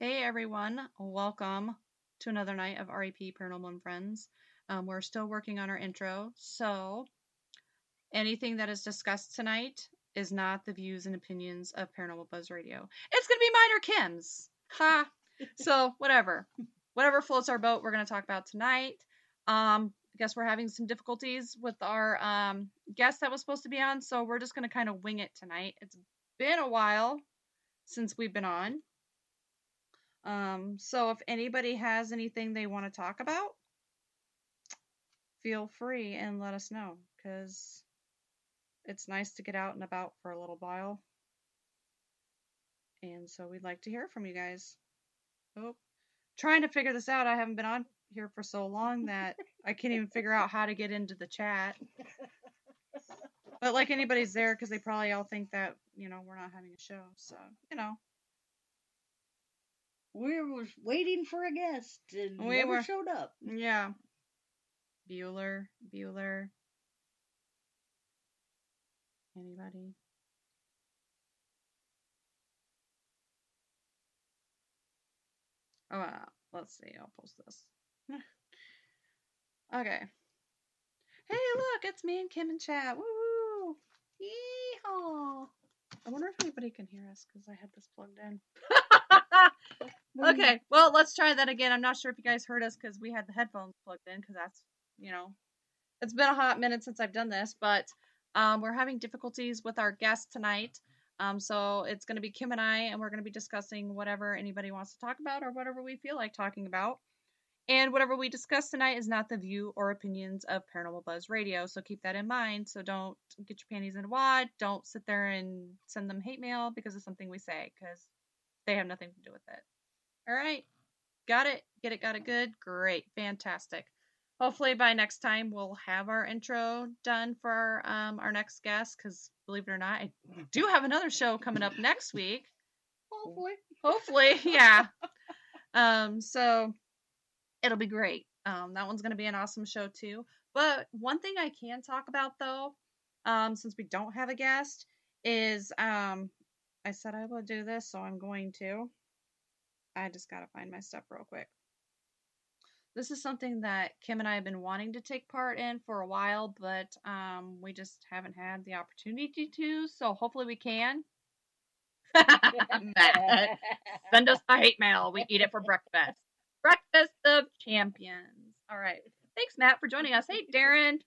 Hey everyone, welcome to another night of REP Paranormal and Friends. We're still working on our intro, so anything that is discussed tonight is not the views and opinions of Paranormal Buzz Radio. It's gonna be mine or Kim's. Ha! So whatever floats our boat, we're gonna talk about tonight. I guess we're having some difficulties with our guest that was supposed to be on, so we're just gonna kind of wing it tonight. It's been a while since we've been on. So if anybody has anything they want to talk about, feel free and let us know, because it's nice to get out and about for a little while. And so we'd like to hear from you guys. Oh, trying to figure this out. I haven't been on here for so long that I can't even figure out how to get into the chat. But like anybody's there, because they probably all think that, we're not having a show. So, We were waiting for a guest and We never were. showed up. Yeah. Bueller. Anybody? Oh, let's see. I'll post this. Okay. Hey, look, it's me and Kim in chat. Woo! Yeehaw! I wonder if anybody can hear us because I had this plugged in. Okay, well, let's try that again. I'm not sure if you guys heard us because we had the headphones plugged in, because that's, it's been a hot minute since I've done this, but we're having difficulties with our guest tonight. So it's going to be Kim and I, and we're going to be discussing whatever anybody wants to talk about or whatever we feel like talking about. And whatever we discuss tonight is not the view or opinions of Paranormal Buzz Radio, so keep that in mind. So don't get your panties in a wad. Don't sit there and send them hate mail because of something we say, because they have nothing to do with it. All right. Got it? Get it? Got it good? Great. Fantastic. Hopefully by next time we'll have our intro done for our next guest, because believe it or not, I do have another show coming up next week. Hopefully, yeah. So it'll be great. That one's going to be an awesome show too. But one thing I can talk about though, since we don't have a guest, is I said I would do this, so I'm going to. I just got to find my stuff real quick. This is something that Kim and I have been wanting to take part in for a while, but we just haven't had the opportunity to. So hopefully we can. Matt, send us the hate mail. We eat it for breakfast. Breakfast of Champions. All right. Thanks, Matt, for joining us. Hey, Darren.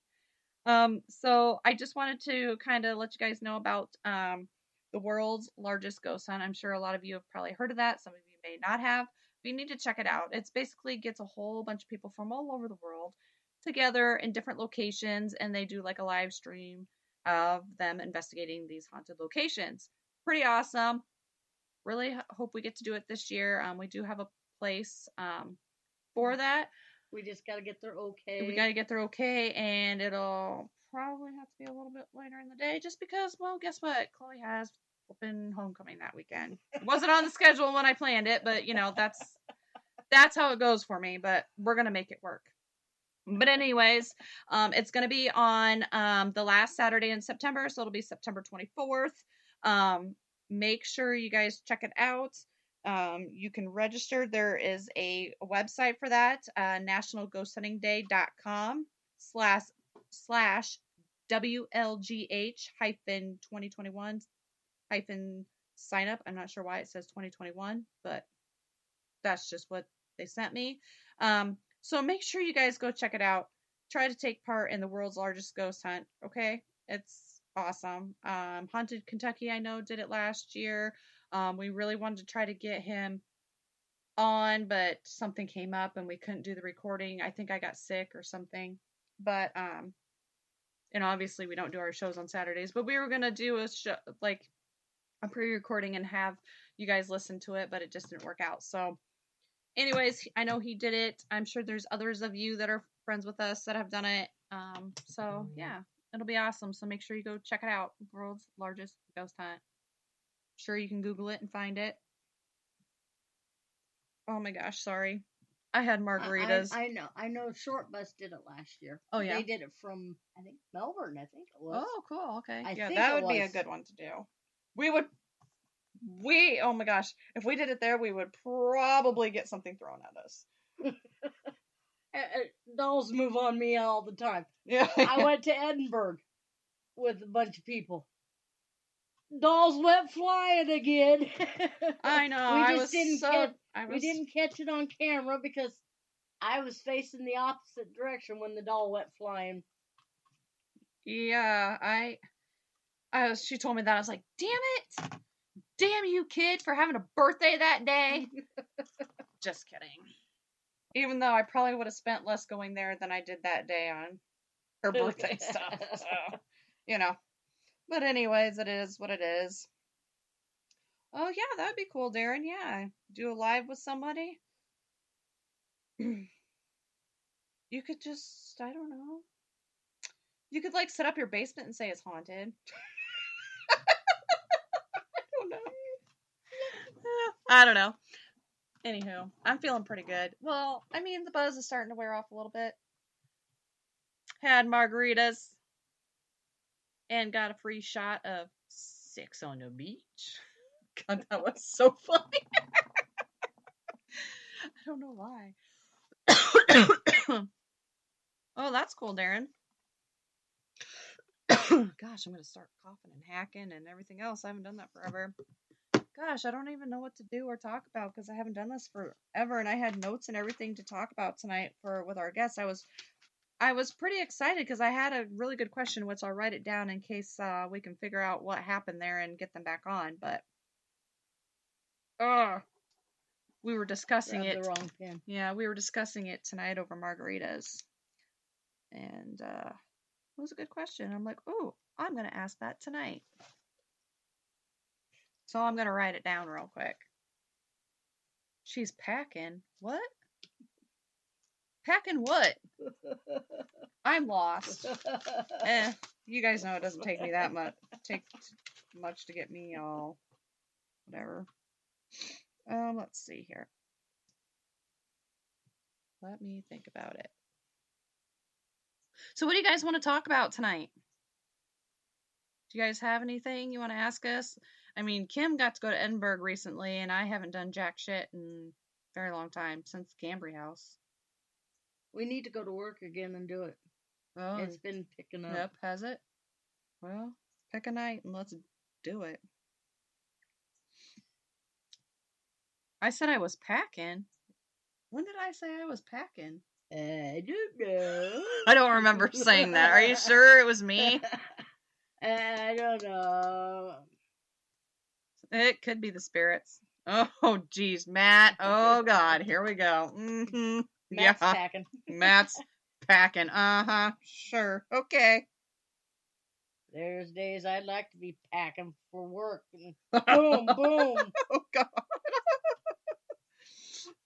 So I just wanted to kind of let you guys know about the world's largest ghost hunt. I'm sure a lot of you have probably heard of that. Some of you may not have. But you need to check it out. It's basically gets a whole bunch of people from all over the world together in different locations, and they do like a live stream of them investigating these haunted locations. Pretty awesome. Really hope we get to do it this year. We do have a place for that. We just got to get there okay. We got to get there okay, and it'll probably have to be a little bit later in the day just because, well, guess what? Chloe has flipping homecoming that weekend. It wasn't on the schedule when I planned it, but, that's how it goes for me, but we're going to make it work. But anyways, it's going to be on the last Saturday in September, so it'll be September 24th. Make sure you guys check it out. You can register. There is a website for that, nationalghosthuntingday.com /WLGH 2021 sign up. I'm not sure why it says 2021, but that's just what they sent me. So make sure you guys go check it out. Try to take part in the world's largest ghost hunt. Okay. It's awesome. Haunted Kentucky, I know, did it last year. We really wanted to try to get him on, but something came up and we couldn't do the recording. I think I got sick or something. But and obviously we don't do our shows on Saturdays, but we were gonna do a show, like a pre-recording, and have you guys listen to it, but it just didn't work out. So anyways, I know he did it. I'm sure there's others of you that are friends with us that have done it. So yeah, it'll be awesome. So make sure you go check it out. World's largest ghost hunt. Sure, you can Google it and find it. Oh my gosh, sorry. I had margaritas. I know Short Bus did it last year. Oh yeah. They did it from, I think, Melbourne, I think it was. Oh, cool. Okay. I yeah, think that would be a good one to do. We would oh my gosh, if we did it there, we would probably get something thrown at us. Dolls move on me all the time. Yeah. I went to Edinburgh with a bunch of people. Dolls went flying again. I know. We didn't catch it on camera because I was facing the opposite direction when the doll went flying. Yeah, she told me that. I was like, damn it! Damn you, kid, for having a birthday that day. Just kidding. Even though I probably would have spent less going there than I did that day on her birthday stuff. So, you know. But anyways, it is what it is. Oh, yeah, that'd be cool, Darren. Yeah. Do a live with somebody. You could just, I don't know. You could, like, set up your basement and say it's haunted. I don't know. Anywho, I'm feeling pretty good. Well, I mean, the buzz is starting to wear off a little bit. Had margaritas and got a free shot of Sex on the Beach. God, that was so funny. I don't know why. Oh, that's cool, Darren. Gosh, I'm going to start coughing and hacking and everything else. I haven't done that forever. Gosh, I don't even know what to do or talk about because I haven't done this forever, and I had notes and everything to talk about tonight with our guests. I was pretty excited because I had a really good question, which I'll write it down in case we can figure out what happened there and get them back on. But we were discussing it. The wrong pen. Yeah, we were discussing it tonight over margaritas, and it was a good question. I'm like, oh, I'm gonna ask that tonight. So I'm going to write it down real quick. She's packing. What? Packing what? I'm lost. You guys know it doesn't take me that much. Take much to get me all whatever. Let's see here. Let me think about it. So what do you guys want to talk about tonight? Do you guys have anything you want to ask us? I mean, Kim got to go to Edinburgh recently, and I haven't done jack shit in a very long time, since Cambry House. We need to go to work again and do it. Oh, it's been picking up. Yep, has it? Well, pick a night and let's do it. I said I was packing. When did I say I was packing? I don't know. I don't remember saying that. Are you sure it was me? I don't know. It could be the spirits. Oh, geez, Matt. Oh, God. Here we go. Mm-hmm. Matt's packing. Matt's packing. Uh-huh. Sure. Okay. There's days I'd like to be packing for work. Boom, boom. Oh, God.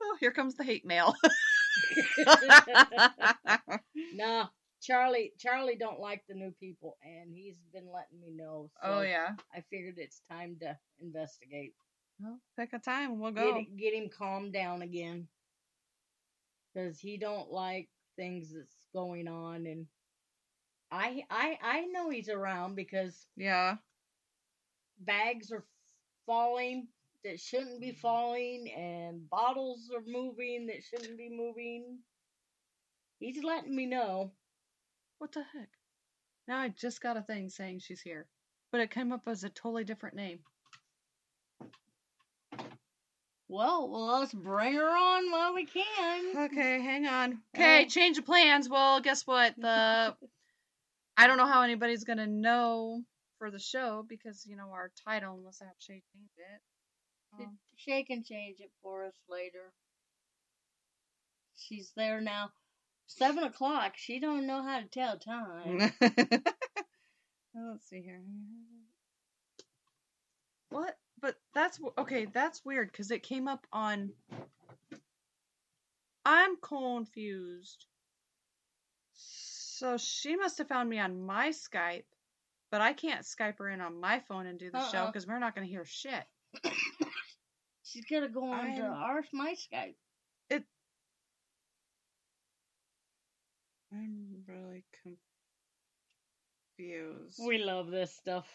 Oh, here comes the hate mail. No, Charlie don't like the new people, and he's been letting me know. So oh, yeah. I figured it's time to investigate. Well, pick a time and we'll go. Get him calmed down again. Because he don't like things that's going on, and I know he's around because bags are falling that shouldn't be falling, and bottles are moving that shouldn't be moving. He's letting me know. What the heck? Now I just got a thing saying she's here, but it came up as a totally different name. Well, let's bring her on while we can. Okay, hang on. Okay, change of plans. Well, guess what? I don't know how anybody's gonna know for the show because our title, unless I have Shay change it. Shay can change it for us later. She's there now. 7 o'clock. She don't know how to tell time. Let's see here. What? But that's okay. That's weird because it came up on. I'm confused. So she must have found me on my Skype, but I can't Skype her in on my phone and do the show because we're not going to hear shit. She's gonna go on to my Skype. I'm really confused. We love this stuff.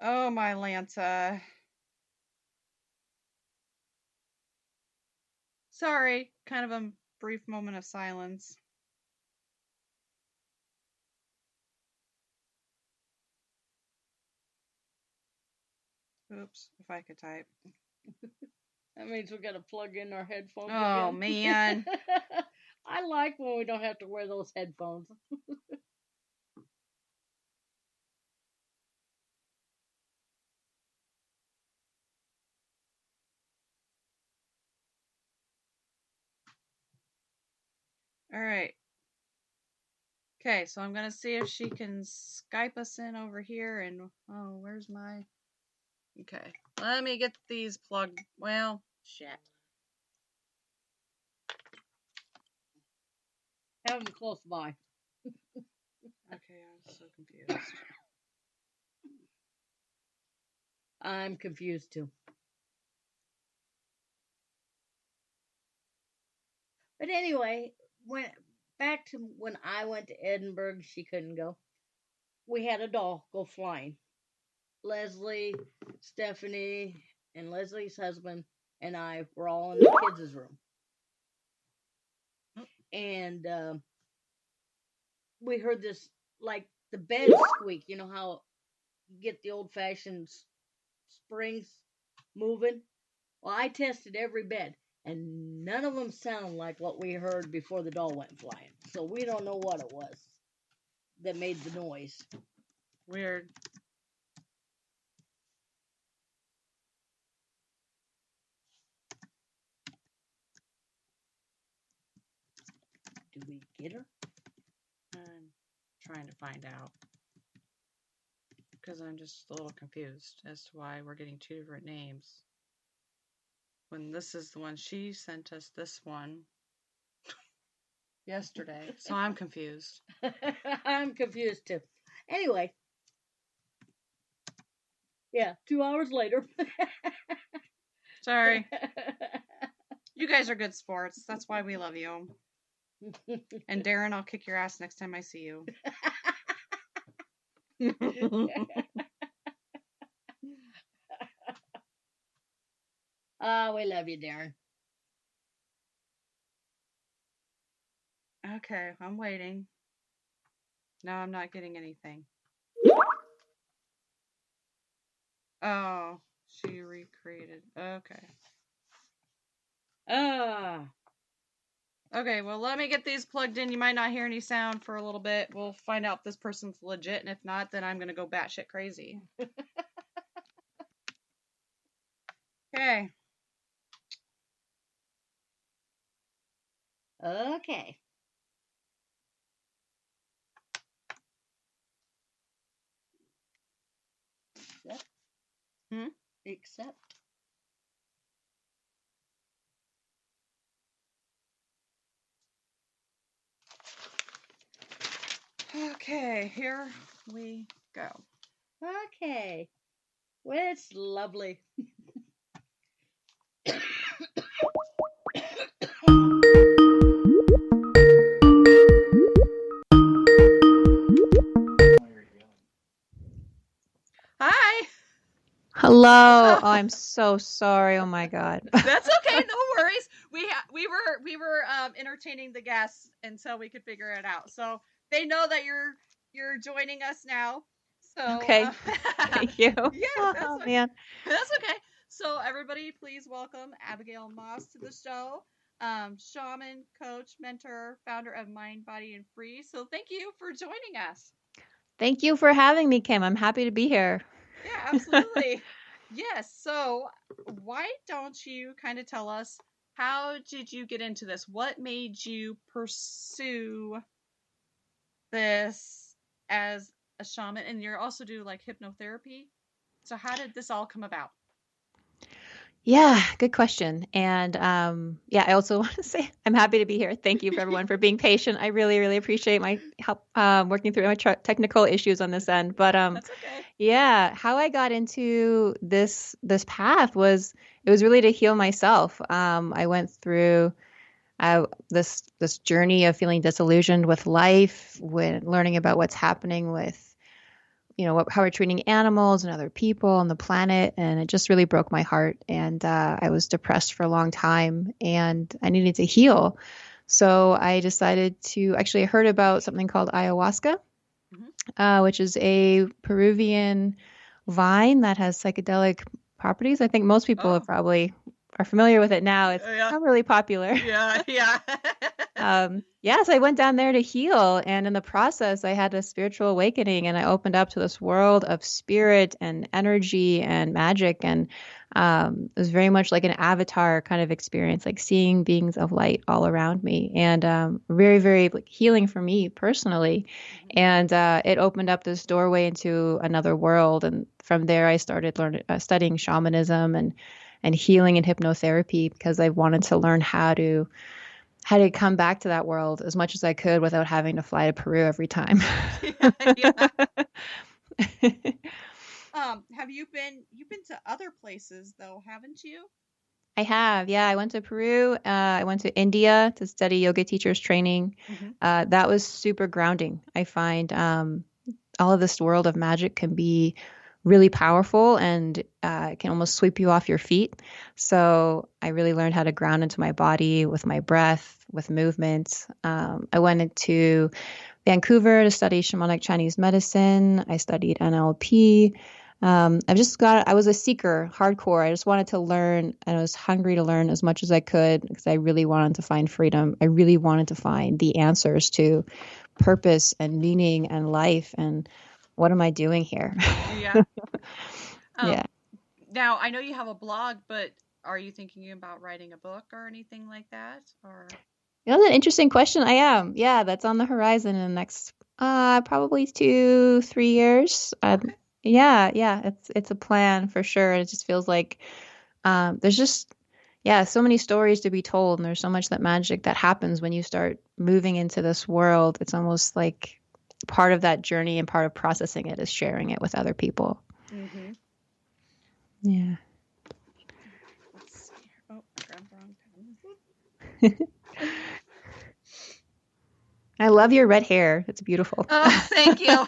Oh, my Lanta. Sorry, kind of a brief moment of silence. Oops, if I could type. That means we gotta plug in our headphones Oh, again. man. I like when we don't have to wear those headphones. All right. Okay, so I'm going to see if she can Skype us in over here. And, oh, where's my... Okay, let me get these plugged. Well, shit. Have them close by. Okay, I'm so confused. I'm confused too. But anyway, back to when I went to Edinburgh, she couldn't go. We had a doll go flying. Leslie, Stephanie, and Leslie's husband and I were all in the kids' room. And we heard this, like the bed squeak. You know how you get the old fashioned springs moving? Well, I tested every bed, and none of them sound like what we heard before the doll went flying. So we don't know what it was that made the noise. Weird. Do we get her? I'm trying to find out. Because I'm just a little confused as to why we're getting two different names. When this is the one she sent us this one yesterday. So I'm confused. I'm confused too. Anyway. Yeah, 2 hours later. Sorry. You guys are good sports. That's why we love you. And Darren, I'll kick your ass next time I see you. We love you, Darren. Okay, I'm waiting. No, I'm not getting anything. Oh, she recreated. Okay. Okay, well, let me get these plugged in. You might not hear any sound for a little bit. We'll find out if this person's legit, and if not, then I'm going to go batshit crazy. Okay. Okay. Accept. Okay, here we go. Okay. Well, it's lovely. Hi. Hello. Oh, I'm so sorry. Oh my God. That's okay. No worries. We were entertaining the guests until we could figure it out. So they know that you're joining us now. So Okay. Thank you. Yeah, that's Oh okay. man. That's okay. So everybody, please welcome Abigail Moss to the show. Shaman, coach, mentor, founder of Mind, Body, and Free. So thank you for joining us. Thank you for having me, Kim. I'm happy to be here. Yeah, absolutely. Yes. So why don't you kind of tell us, how did you get into this? What made you pursue this as a shaman? And you also do like hypnotherapy. So how did this all come about? Yeah, good question. And yeah, I also want to say I'm happy to be here. Thank you for everyone for being patient. I really, really appreciate my help working through my technical issues on this end. But That's okay. yeah, how I got into this path was, it was really to heal myself. I went through this journey of feeling disillusioned with life, when learning about what's happening with how we're treating animals and other people and the planet. And it just really broke my heart. And I was depressed for a long time and I needed to heal. So I decided to actually I heard about something called ayahuasca, which is a Peruvian vine that has psychedelic properties. I think most people have probably are familiar with it now. It's not really popular. Yeah. So I went down there to heal. And in the process, I had a spiritual awakening and I opened up to this world of spirit and energy and magic. And it was very much like an avatar kind of experience, like seeing beings of light all around me and very, very like healing for me personally. And it opened up this doorway into another world. And from there, I started studying shamanism and healing and hypnotherapy because I wanted to learn how to come back to that world as much as I could without having to fly to Peru every time. Have you've been to other places though, haven't you? I have. Yeah, I went to Peru. I went to India to study yoga teachers training. That was super grounding. I find all of this world of magic can be really powerful and it can almost sweep you off your feet. So I really learned how to ground into my body with my breath, with movement. I went into Vancouver to study shamanic Chinese medicine. I studied NLP. I was a seeker, hardcore. I just wanted to learn and I was hungry to learn as much as I could because I really wanted to find freedom. I really wanted to find the answers to purpose and meaning and life and what am I doing here? Yeah. Yeah. Now, I know you have a blog, but are you thinking about writing a book or anything like that? Or That's an interesting question. I am. Yeah, that's on the horizon in the next probably 2-3 years. Okay. Yeah, it's a plan for sure. It just feels like there's just so many stories to be told, and there's so much that magic that happens when you start moving into this world. It's almost like part of that journey and part of processing it is sharing it with other people. Yeah. Let's see. Oh, I grabbed the wrong pen. I love your red hair. It's beautiful. Oh, thank you.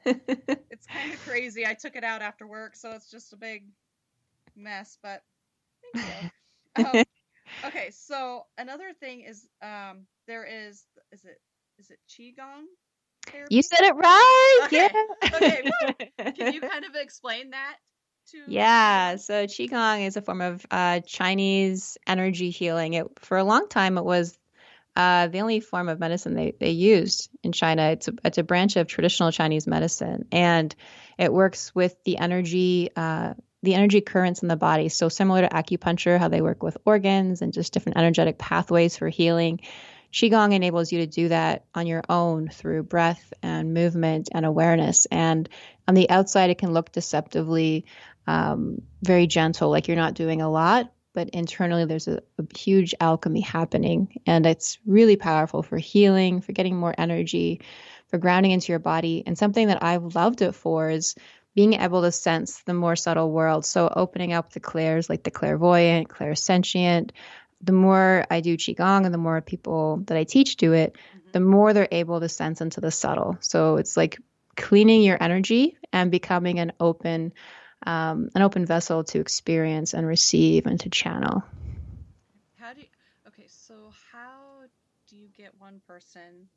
It's kind of crazy. I took it out after work, so it's just a big mess, but thank you. Okay, so another thing is there is it Qigong therapy? You said it right. Okay. Yeah. Okay. Can you kind of explain that to Yeah, so Qigong is a form of Chinese energy healing. For a long time, it was the only form of medicine they used in China. It's a branch of traditional Chinese medicine, and it works with the energy currents in the body. So similar to acupuncture, how they work with organs and just different energetic pathways for healing. Qigong enables you to do that on your own through breath and movement and awareness. And on the outside, it can look deceptively very gentle, like you're not doing a lot, but internally there's a huge alchemy happening. And it's really powerful for healing, for getting more energy, for grounding into your body. And something that I've loved it for is being able to sense the more subtle world. So opening up the clairs, like the clairvoyant, clairsentient. The more I do Qigong and the more people that I teach do it, the more they're able to sense into the subtle. So it's like cleaning your energy and becoming an open vessel to experience and receive and to channel. How do you get one person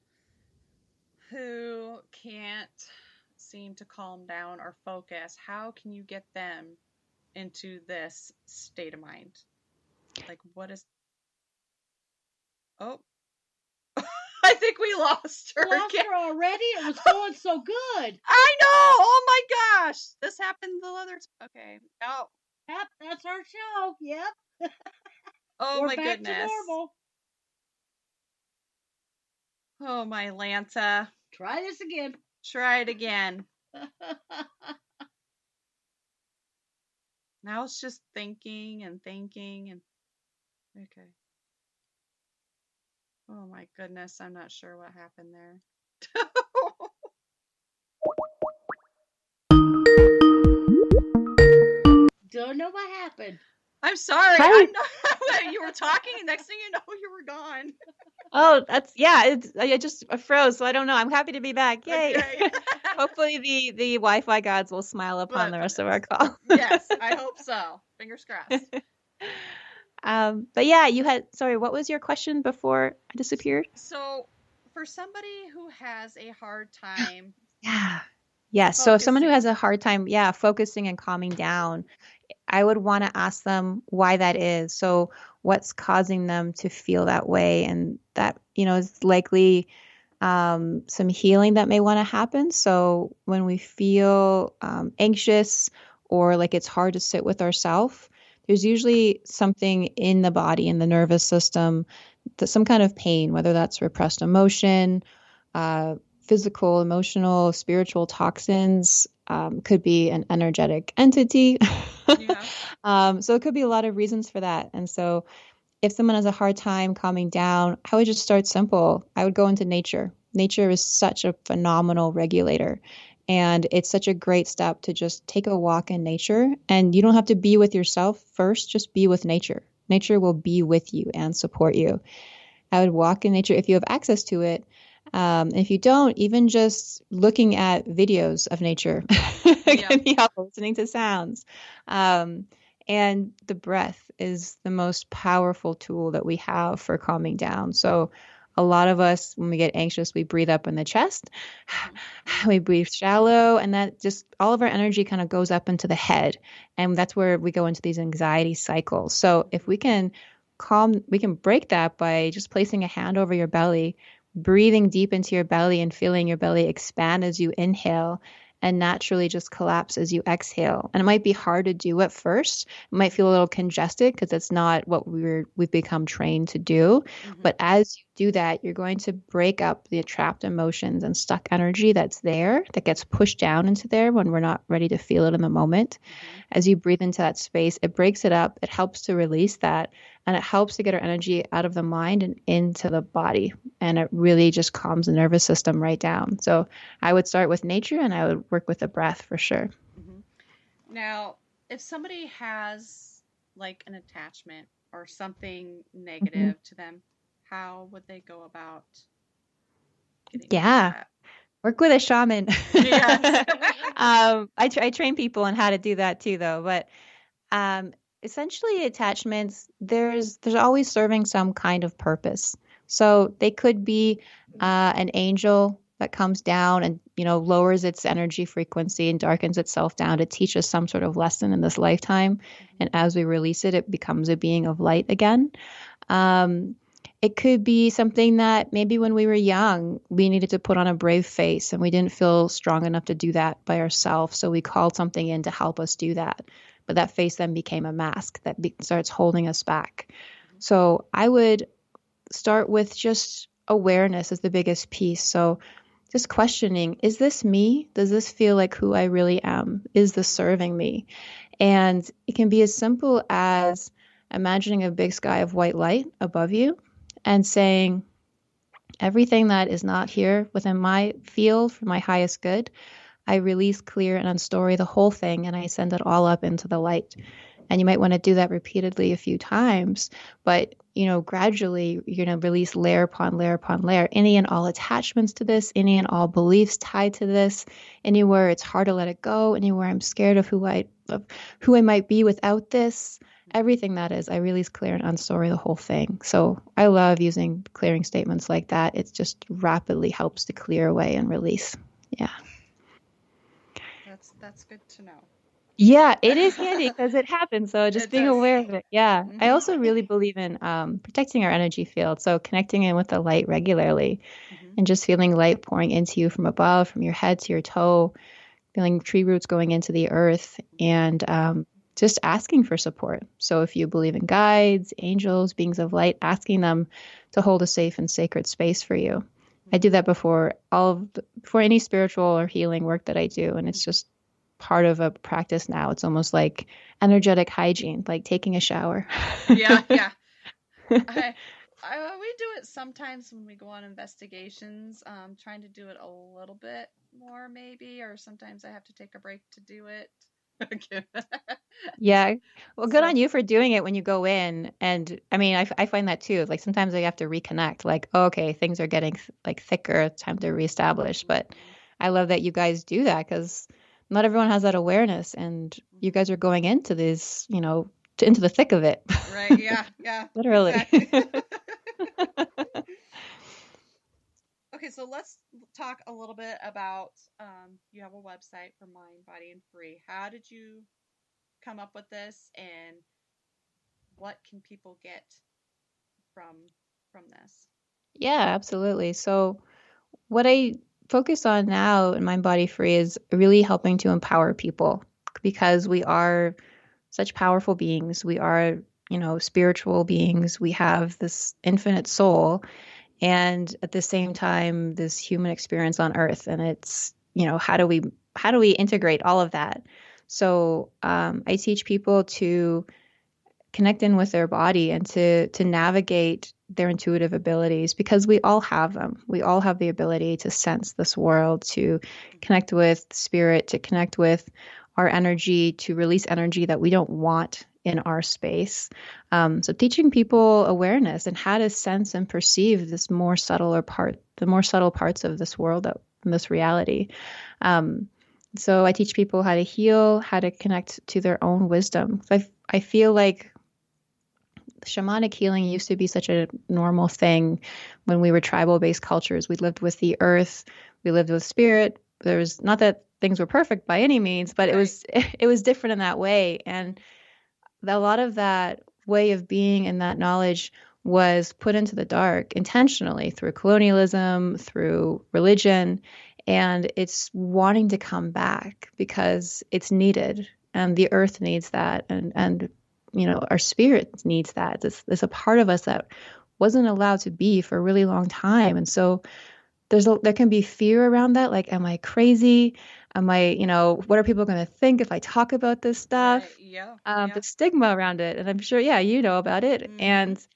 who can't seem to calm down or focus? How can you get them into this state of mind? Like, what is... Oh, I think we lost her. Lost her already? It was going so good. I know. Oh my gosh, this happened the other time. Okay. Oh. Yep, that's our show. Yep. Oh We're my back goodness. to normal. Oh my Lanta. Try this again. Try it again. Now it's just thinking and okay. Oh my goodness, I'm not sure what happened there. Don't know what happened. I'm sorry. I'm not, you were talking and next thing you know, you were gone. Oh, I just froze, so I don't know. I'm happy to be back. Yay. Okay. Hopefully the Wi-Fi gods will smile upon the rest of our call. Yes, I hope so. Fingers crossed. But yeah, sorry, what was your question before I disappeared? So, for somebody who has a hard time, Yeah. Yeah. So someone who has a hard time, focusing and calming down, I would want to ask them why that is. So what's causing them to feel that way? And that, is likely some healing that may want to happen. So when we feel anxious or like it's hard to sit with ourselves, there's usually something in the body, in the nervous system, some kind of pain, whether that's repressed emotion, uh, physical, emotional, spiritual toxins, could be an energetic entity. So it could be a lot of reasons for that. And so if someone has a hard time calming down, I would just start simple. I would go into nature. Nature is such a phenomenal regulator. And it's such a great step to just take a walk in nature. And you don't have to be with yourself first, just be with nature. Nature will be with you and support you. I would walk in nature if you have access to it. If you don't, even just looking at videos of nature can be helpful, listening to sounds. And the breath is the most powerful tool that we have for calming down. So a lot of us, when we get anxious, we breathe up in the chest, we breathe shallow, and that just all of our energy kind of goes up into the head. And that's where we go into these anxiety cycles. So if we can break that by just placing a hand over your belly, breathing deep into your belly and feeling your belly expand as you inhale and naturally just collapse as you exhale. And it might be hard to do at first. It might feel a little congested because it's not what we've become trained to do. But as you do that, you're going to break up the trapped emotions and stuck energy that's there, that gets pushed down into there when we're not ready to feel it in the moment. As you breathe into that space, it breaks it up. It helps to release that. And it helps to get our energy out of the mind and into the body. And it really just calms the nervous system right down. So I would start with nature and I would work with the breath for sure. Now, if somebody has like an attachment or something negative to them, how would they go about getting that? Work with a shaman. Yes. I train people on how to do that too, though. But essentially, attachments, there's always serving some kind of purpose. So they could be an angel that comes down and lowers its energy frequency and darkens itself down to teach us some sort of lesson in this lifetime. And as we release it, it becomes a being of light again. It could be something that maybe when we were young, we needed to put on a brave face and we didn't feel strong enough to do that by ourselves. So we called something in to help us do that. But that face then became a mask that starts holding us back. So I would start with just awareness as the biggest piece. So just questioning, is this me? Does this feel like who I really am? Is this serving me? And it can be as simple as imagining a big sky of white light above you and saying, everything that is not here within my field for my highest good, I release, clear, and unstory the whole thing, and I send it all up into the light. And you might want to do that repeatedly a few times, but gradually you're going to release layer upon layer upon layer, any and all attachments to this, any and all beliefs tied to this, anywhere it's hard to let it go, anywhere I'm scared of who I might be without this. Everything that is, I release, clear, and unstory the whole thing. So I love using clearing statements like that. It just rapidly helps to clear away and release. Yeah. That's good to know. Yeah, it is handy because it happens. So just being aware of it. Yeah. I also really believe in protecting our energy field. So connecting in with the light regularly and just feeling light pouring into you from above, from your head to your toe, feeling tree roots going into the earth, and just asking for support. So if you believe in guides, angels, beings of light, asking them to hold a safe and sacred space for you. I do that before any spiritual or healing work that I do. And it's just part of a practice now. It's almost like energetic hygiene, like taking a shower. Yeah. We do it sometimes when we go on investigations, trying to do it a little bit more maybe, or sometimes I have to take a break to do it. Yeah. Well, good on you for doing it when you go in. And I mean, I find that too. Like sometimes I have to reconnect, like, oh, okay, things are getting like thicker. It's time to reestablish. But I love that you guys do that, because not everyone has that awareness, and you guys are going into this, into the thick of it. Right. Yeah. Yeah. Literally. Exactly. Okay, so let's talk a little bit about you have a website for Mind, Body, and Free. How did you come up with this, and what can people get from this? Yeah, absolutely. So what I focus on now in Mind Body Free is really helping to empower people, because we are such powerful beings. We are, spiritual beings. We have this infinite soul, and at the same time, this human experience on Earth. And it's, how do we integrate all of that? So I teach people to connect in with their body and to navigate their intuitive abilities, because we all have them. We all have the ability to sense this world, to connect with spirit, to connect with our energy, to release energy that we don't want in our space. So teaching people awareness and how to sense and perceive the more subtle parts of this world, in this reality. So I teach people how to heal, how to connect to their own wisdom. I feel like shamanic healing used to be such a normal thing when we were tribal-based cultures. We lived with the earth, we lived with spirit. There was not that things were perfect by any means, but it was different in that way. And a lot of that way of being and that knowledge was put into the dark intentionally through colonialism, through religion, and it's wanting to come back because it's needed, and the earth needs that, and our spirit needs that. There's a part of us that wasn't allowed to be for a really long time. And so there can be fear around that. Like, am I crazy? Am I, what are people going to think if I talk about this stuff? Right. Yeah. The stigma around it. And I'm sure, yeah, you know about it. Mm-hmm. And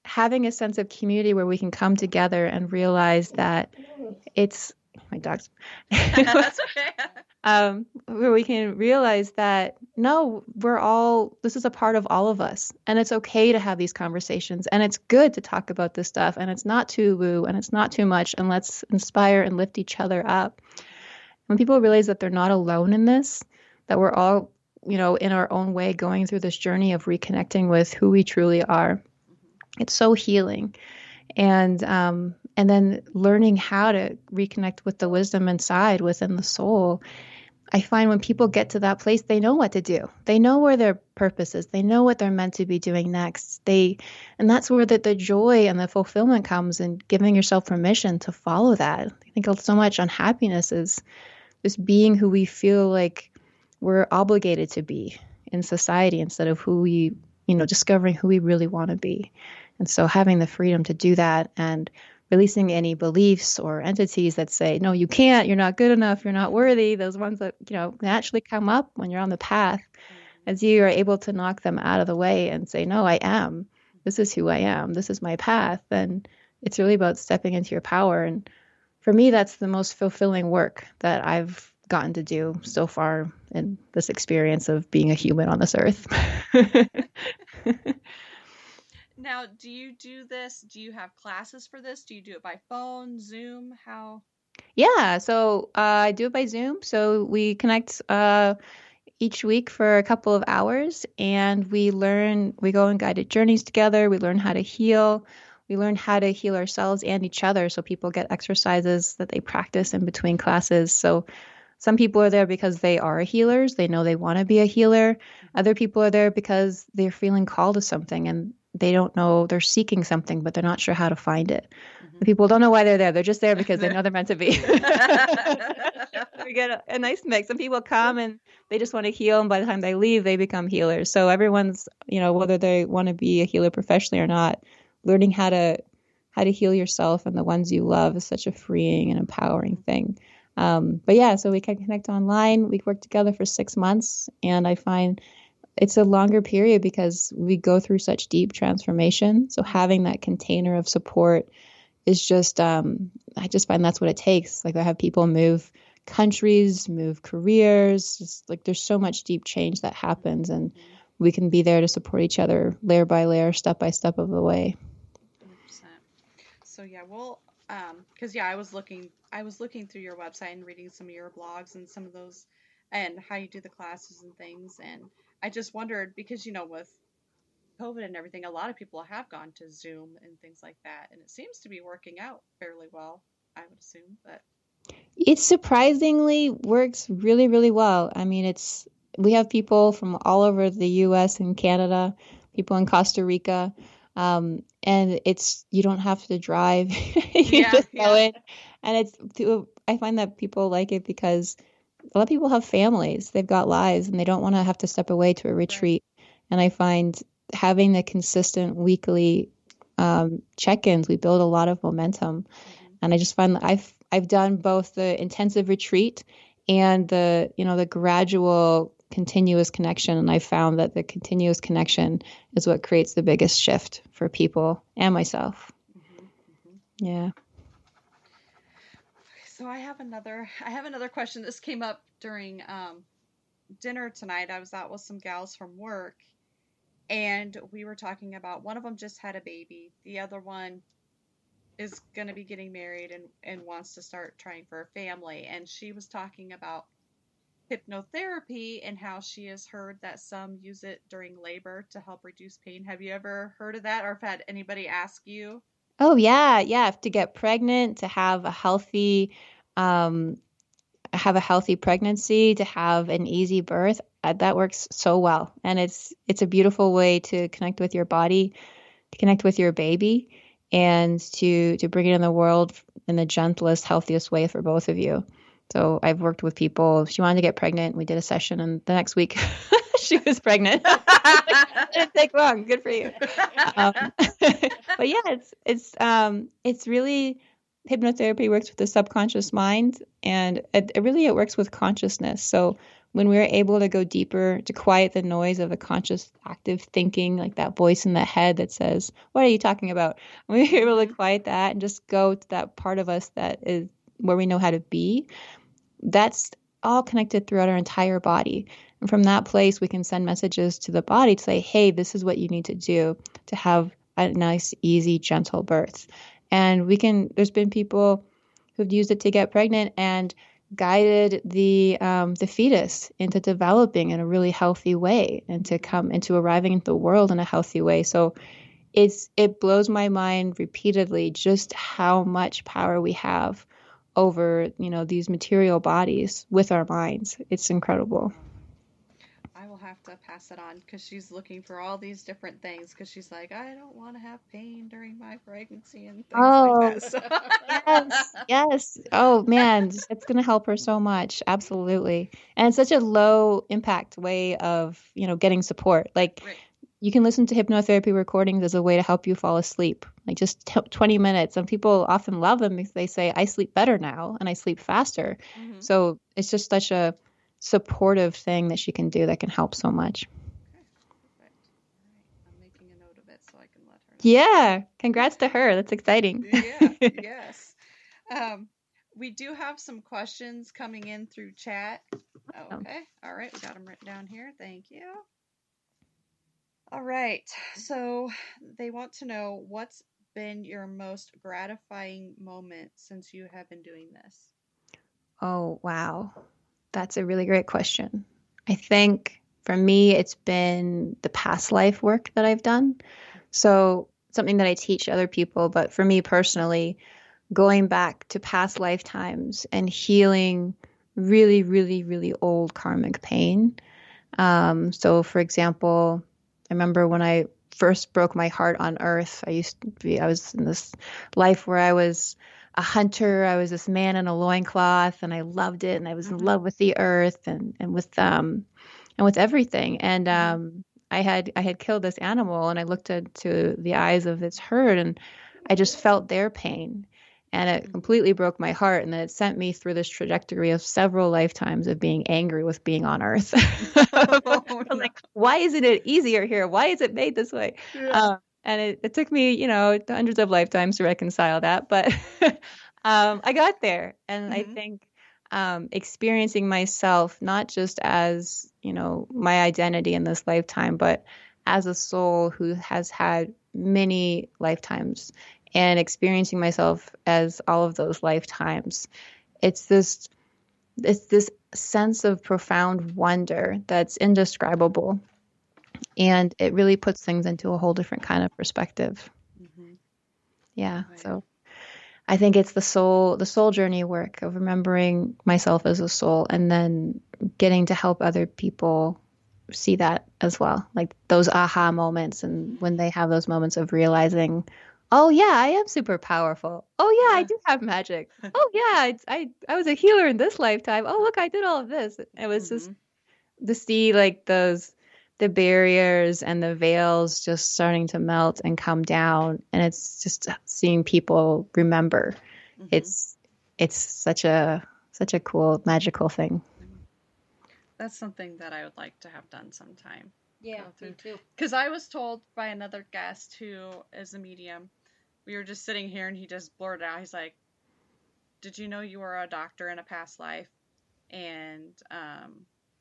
having a sense of community where we can come together and realize that it's my dog's That's okay. where we can realize that no, this is a part of all of us, and it's okay to have these conversations, and it's good to talk about this stuff, and it's not too woo, and it's not too much, and let's inspire and lift each other up. When people realize that they're not alone in this, that we're all, in our own way going through this journey of reconnecting with who we truly are, it's so healing. And then learning how to reconnect with the wisdom inside within the soul. I find when people get to that place, they know what to do. They know where their purpose is. They know what they're meant to be doing next. And that's where the joy and the fulfillment comes, and giving yourself permission to follow that. I think so much unhappiness is just being who we feel like we're obligated to be in society, instead of who we, discovering who we really want to be. And so having the freedom to do that, and releasing any beliefs or entities that say, no, you can't, you're not good enough, you're not worthy, those ones that, naturally come up when you're on the path, as you are able to knock them out of the way and say, no, I am. This is who I am. This is my path. And it's really about stepping into your power. And for me, that's the most fulfilling work that I've gotten to do so far in this experience of being a human on this earth. Now, do you do this? Do you have classes for this? Do you do it by phone, Zoom? How? Yeah, so I do it by Zoom. So we connect each week for a couple of hours, and we go on guided journeys together. We learn how to heal. We learn how to heal ourselves and each other. So people get exercises that they practice in between classes. So some people are there because they are healers. They know they want to be a healer. Other people are there because they're feeling called to something, and they don't know, they're seeking something, but they're not sure how to find it. The people don't know why they're there. They're just there because they know they're meant to be. We get a nice mix. Some people come and they just want to heal, and by the time they leave, they become healers. So everyone's, whether they want to be a healer professionally or not, learning how to heal yourself and the ones you love is such a freeing and empowering thing. But yeah, so we can connect online. We work together for 6 months, and I find it's a longer period because we go through such deep transformation. So having that container of support is just, I just find that's what it takes. Like, I have people move countries, move careers, just like there's so much deep change that happens, and we can be there to support each other layer by layer, step by step of the way. 100%. So yeah, we'll Because yeah, I was looking through your website and reading some of your blogs and some of those, and how you do the classes and things, and I just wondered because with COVID and everything, a lot of people have gone to Zoom and things like that, and it seems to be working out fairly well, I would assume. But It surprisingly works really, really well. I mean, we have people from all over the US and Canada, people in Costa Rica, and you don't have to drive. You yeah, just go yeah, in, and I find that people like it because a lot of people have families, they've got lives, and they don't want to have to step away to a right. retreat. And I find having the consistent weekly check-ins, we build a lot of momentum. Hmm. And I just find that I've done both the intensive retreat and the gradual continuous connection. And I found that the continuous connection is what creates the biggest shift for people and myself. Hmm. Hmm. Yeah. So I have another question. This came up during dinner tonight. I was out with some gals from work, and we were talking about one of them just had a baby. The other one is going to be getting married and wants to start trying for a family. And she was talking about hypnotherapy and how she has heard that some use it during labor to help reduce pain. Have you ever heard of that, or have had anybody ask you? Oh yeah, yeah. To get pregnant, to um, have a healthy pregnancy, to have an easy birth, that works so well. And it's a beautiful way to connect with your body, to connect with your baby, and to bring it in the world in the gentlest, healthiest way for both of you. So I've worked with people. She wanted to get pregnant. We did a session, and the next week she was pregnant. It didn't take long. Good for you. Um, but yeah, it's really hypnotherapy works with the subconscious mind, and it works with consciousness. So when we're able to go deeper, to quiet the noise of the conscious active thinking, like that voice in the head that says, "What are you talking about?" When we're able to Hmm. quiet that and just go to that part of us that is where we know how to be, that's all connected throughout our entire body. And from that place, we can send messages to the body to say, hey, this is what you need to do to have a nice, easy, gentle birth. And there's been people who've used it to get pregnant and guided the fetus into developing in a really healthy way and to come into arriving into the world in a healthy way. So it blows my mind repeatedly just how much power we have over, these material bodies with our minds. It's incredible. I will have to pass it on because she's looking for all these different things because she's like, I don't want to have pain during my pregnancy and things like Oh, that. So, yes, yes. Oh man, it's going to help her so much. Absolutely. And it's such a low impact way of, getting support. Like right. you can listen to hypnotherapy recordings as a way to help you fall asleep. Like just 20 minutes. And people often love them because they say, I sleep better now and I sleep faster. Hmm. So it's just such a supportive thing that she can do that can help so much. Okay, perfect. All right. I'm making a note of it so I can let her know. Yeah. Congrats to her. That's exciting. Yeah, yes. Um, we do have some questions coming in through chat. Okay, all right, we got them written down here. Thank you. All right, so they want to know what's been your most gratifying moment since you have been doing this? Oh, wow. That's a really great question. I think for me, it's been the past life work that I've done. So, something that I teach other people, but for me personally, going back to past lifetimes and healing really, really, really old karmic pain. So, for example, I remember when I first broke my heart on earth, I was in this life where I was a hunter. I was this man in a loincloth and I loved it. And I was in Mm-hmm. love with the earth and with everything. And, Mm-hmm. I had killed this animal and I looked into the eyes of its herd and I just felt their pain. And it Mm-hmm. completely broke my heart. And then it sent me through this trajectory of several lifetimes of being angry with being on Earth. I Oh was no. like, why isn't it easier here? Why is it made this way? Yeah. And it took me, hundreds of lifetimes to reconcile that. But I got there. And I Mm-hmm. think experiencing myself, not just as, my identity in this lifetime, but as a soul who has had many lifetimes and experiencing myself as all of those lifetimes. It's this sense of profound wonder that's indescribable, and it really puts things into a whole different kind of perspective. Mm-hmm. Yeah. Right. So I think it's the soul journey work of remembering myself as a soul, and then getting to help other people see that as well. Like those aha moments, and when they have those moments of realizing, oh yeah, I am super powerful. Oh yeah, I do have magic. Oh yeah, I was a healer in this lifetime. Oh look, I did all of this. It was just to see like the barriers and the veils just starting to melt and come down, and it's just seeing people remember. It's such a cool magical thing. That's something that I would like to have done sometime. Yeah, me too. Because I was told by another guest who is a medium, we were just sitting here and he just blurted out, he's like, did you know you were a doctor in a past life? And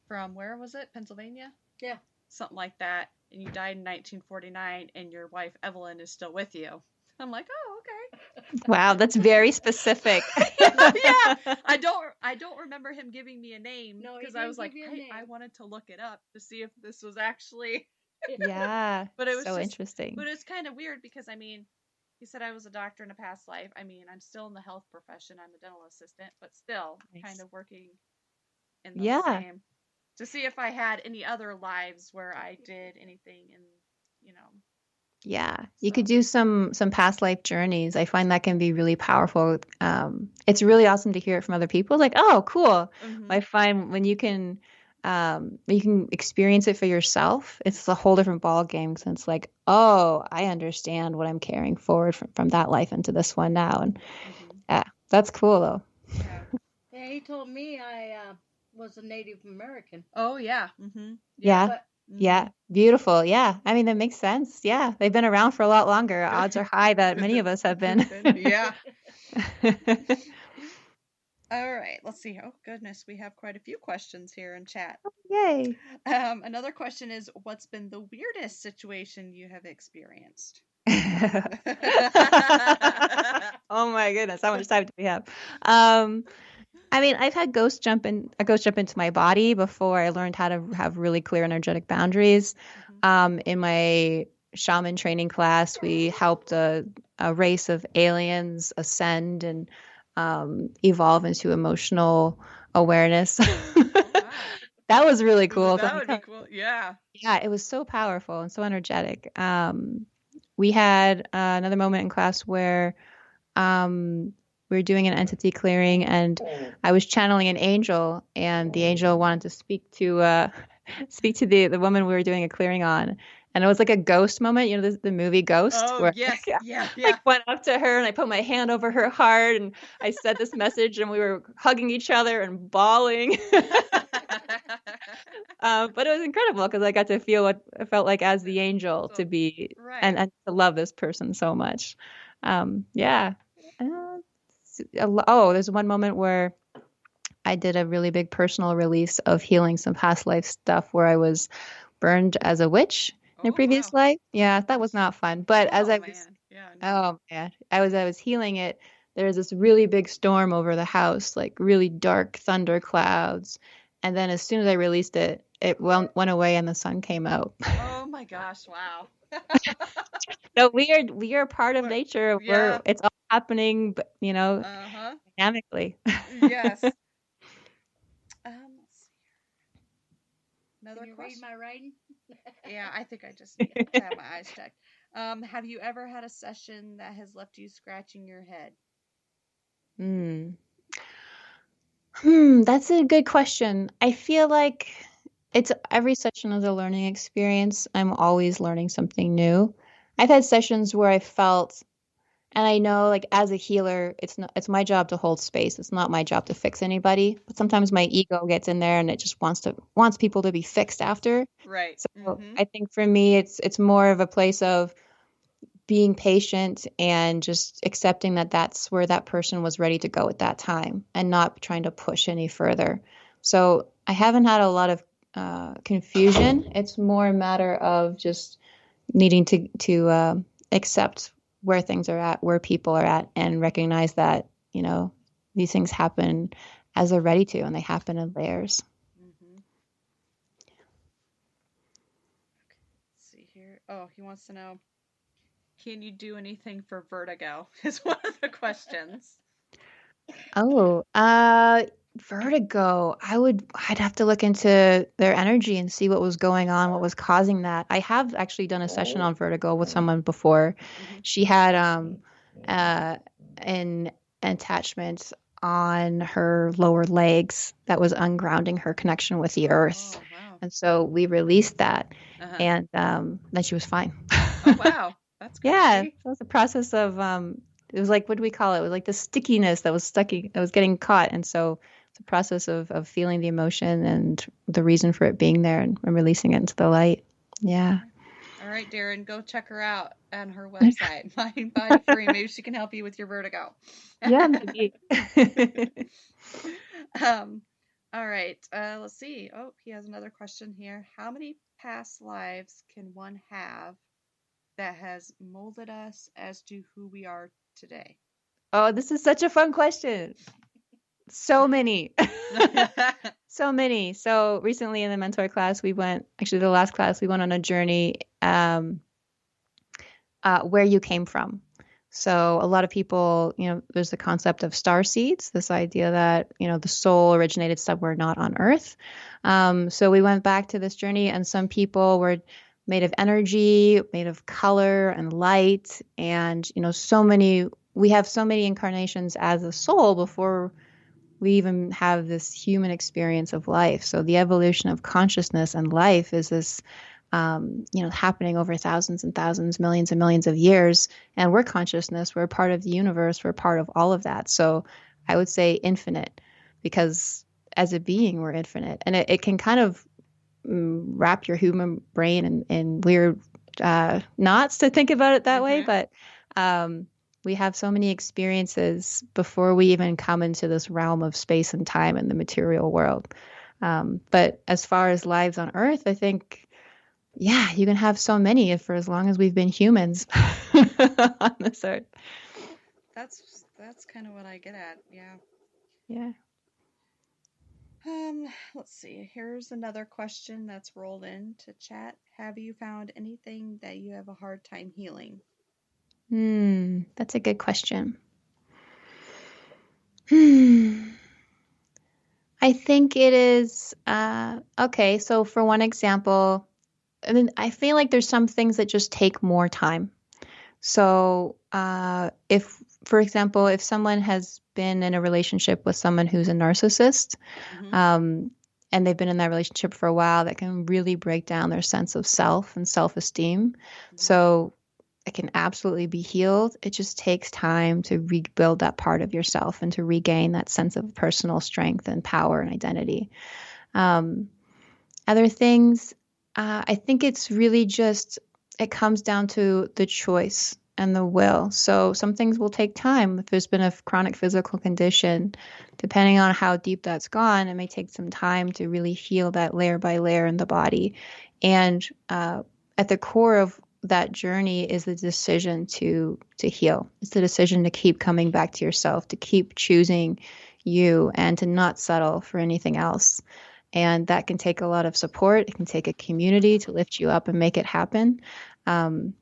from where was it? Pennsylvania? Yeah. Something like that. And you died in 1949 and your wife Evelyn is still with you. I'm like, oh, okay. Wow, that's very specific. Yeah, I don't remember him giving me a name, because I was like, I wanted to look it up to see if this was actually. Yeah, but it was so just, interesting. But it's kind of weird because I mean, he said I was a doctor in a past life. I mean, I'm still in the health profession. I'm a dental assistant, but still kind of working in the same. To see if I had any other lives where I did anything, and Yeah, you could do some past life journeys. I find that can be really powerful. It's really awesome to hear it from other people. Like, oh, cool. I find when you can experience it for yourself, it's a whole different ball game. So it's like, oh, I understand what I'm carrying forward from that life into this one now, and yeah, that's cool though. Yeah, he told me I was a Native American. Oh yeah. Yeah, beautiful. Yeah, I mean that makes sense. Yeah, they've been around for a lot longer. Odds are high that many of us have been. Yeah. All right, let's see. Oh goodness, we have quite a few questions here in chat. Yay. Another question is, what's been the weirdest situation you have experienced? Oh my goodness, how much time do we have? I mean, I've had a ghost jump into my body before I learned how to have really clear energetic boundaries. In my shaman training class, we helped a race of aliens ascend and evolve into emotional awareness. That was really cool. That would be cool. Yeah. Yeah, it was so powerful and so energetic. We had another moment in class where we were doing an entity clearing, and I was channeling an angel, and the angel wanted to speak to the woman we were doing a clearing on. And it was like a ghost moment, you know, the movie Ghost. Oh, where yes. Yeah. I went up to her and I put my hand over her heart and I said this message, and we were hugging each other and bawling. But it was incredible because I got to feel what it felt like as the angel to be and to love this person so much. Yeah. There's one moment where I did a really big personal release of healing some past life stuff where I was burned as a witch in a previous life. Yeah, that was not fun. But as I was healing it, there was this really big storm over the house, like really dark thunder clouds. And then as soon as I released it, it went away and the sun came out. Oh my gosh! Wow. So we are part of nature. It's all happening, but dynamically. Yes. Let's see. Another Can you question. read my writing? Yeah, I think I just need to have my eyes checked. Have you ever had a session that has left you scratching your head? That's a good question. I feel like every session is a learning experience. I'm always learning something new. I've had sessions where I felt, and I know, like as a healer, it's my job to hold space. It's not my job to fix anybody. But sometimes my ego gets in there and it just wants people to be fixed after. Right. So I think for me, it's more of a place of being patient and just accepting that that's where that person was ready to go at that time, and not trying to push any further. So I haven't had a lot of confusion. It's more a matter of just needing to accept where things are at, where people are at, and recognize that, these things happen as they're ready to, and they happen in layers. Mm-hmm. Let's see here. Oh, he wants to know, can you do anything for vertigo? Is one of the questions. Oh, vertigo. I'd have to look into their energy and see what was going on, what was causing that. I have actually done a session on vertigo with someone before. Mm-hmm. She had an attachment on her lower legs that was ungrounding her connection with the earth. Oh, wow. And so we released that, Uh-huh. and then she was fine. Oh, wow. That's Yeah, crazy. so it was a process of it was like, what do we call it? It was like the stickiness that was that was getting caught. And so it's a process of feeling the emotion and the reason for it being there, and releasing it into the light. Yeah. All right, Darren, go check her out on her website, Mind Body Free. Maybe she can help you with your vertigo. Yeah, maybe. All right. Let's see. Oh, he has another question here. How many past lives can one have that has molded us as to who we are today? Oh, this is such a fun question. So many. So many. So recently in the mentor class, actually the last class, we went on a journey where you came from. So a lot of people, there's the concept of star seeds, this idea that, the soul originated somewhere not on Earth. So we went back to this journey, and some people were made of energy, made of color and light. And, we have so many incarnations as a soul before we even have this human experience of life. So the evolution of consciousness and life is this happening over thousands and thousands, millions and millions of years. And we're consciousness. We're part of the universe. We're part of all of that. So I would say infinite, because as a being, we're infinite. And it can kind of wrap your human brain in weird knots to think about it that way. But we have so many experiences before we even come into this realm of space and time in the material world. But as far as lives on Earth, I think, yeah, you can have so many for as long as we've been humans on this earth. That's kind of what I get at. Yeah. Yeah. Let's see. Here's another question that's rolled into chat. Have you found anything that you have a hard time healing? That's a good question. I think it is okay. So for one example, I feel like there's some things that just take more time. So if, for example, if someone has been in a relationship with someone who's a narcissist, and they've been in that relationship for a while, that can really break down their sense of self and self-esteem. So it can absolutely be healed. It just takes time to rebuild that part of yourself and to regain that sense of personal strength and power and identity. Other things, I think it's really just, it comes down to the choice and the will. So some things will take time. If there's been a chronic physical condition, depending on how deep that's gone, it may take some time to really heal that layer by layer in the body. And at the core of that journey is the decision to heal. It's the decision to keep coming back to yourself, to keep choosing you, and to not settle for anything else. And that can take a lot of support. It can take a community to lift you up and make it happen. And,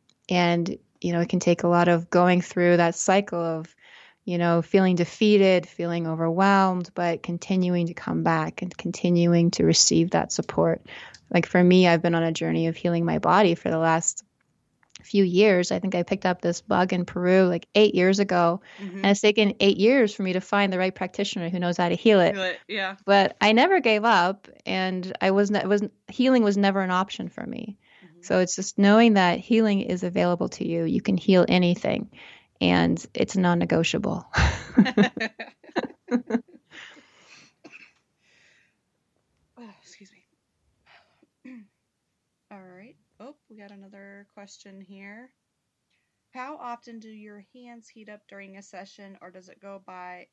it can take a lot of going through that cycle of, feeling defeated, feeling overwhelmed, but continuing to come back and continuing to receive that support. Like for me, I've been on a journey of healing my body for the last few years. I think I picked up this bug in Peru like 8 years ago, and it's taken 8 years for me to find the right practitioner who knows how to heal it. Yeah. But I never gave up, and healing was never an option for me. So it's just knowing that healing is available to you. You can heal anything, and it's non-negotiable. Oh, excuse me. All right. Oh, we got another question here. How often do your hands heat up during a session, or does it go by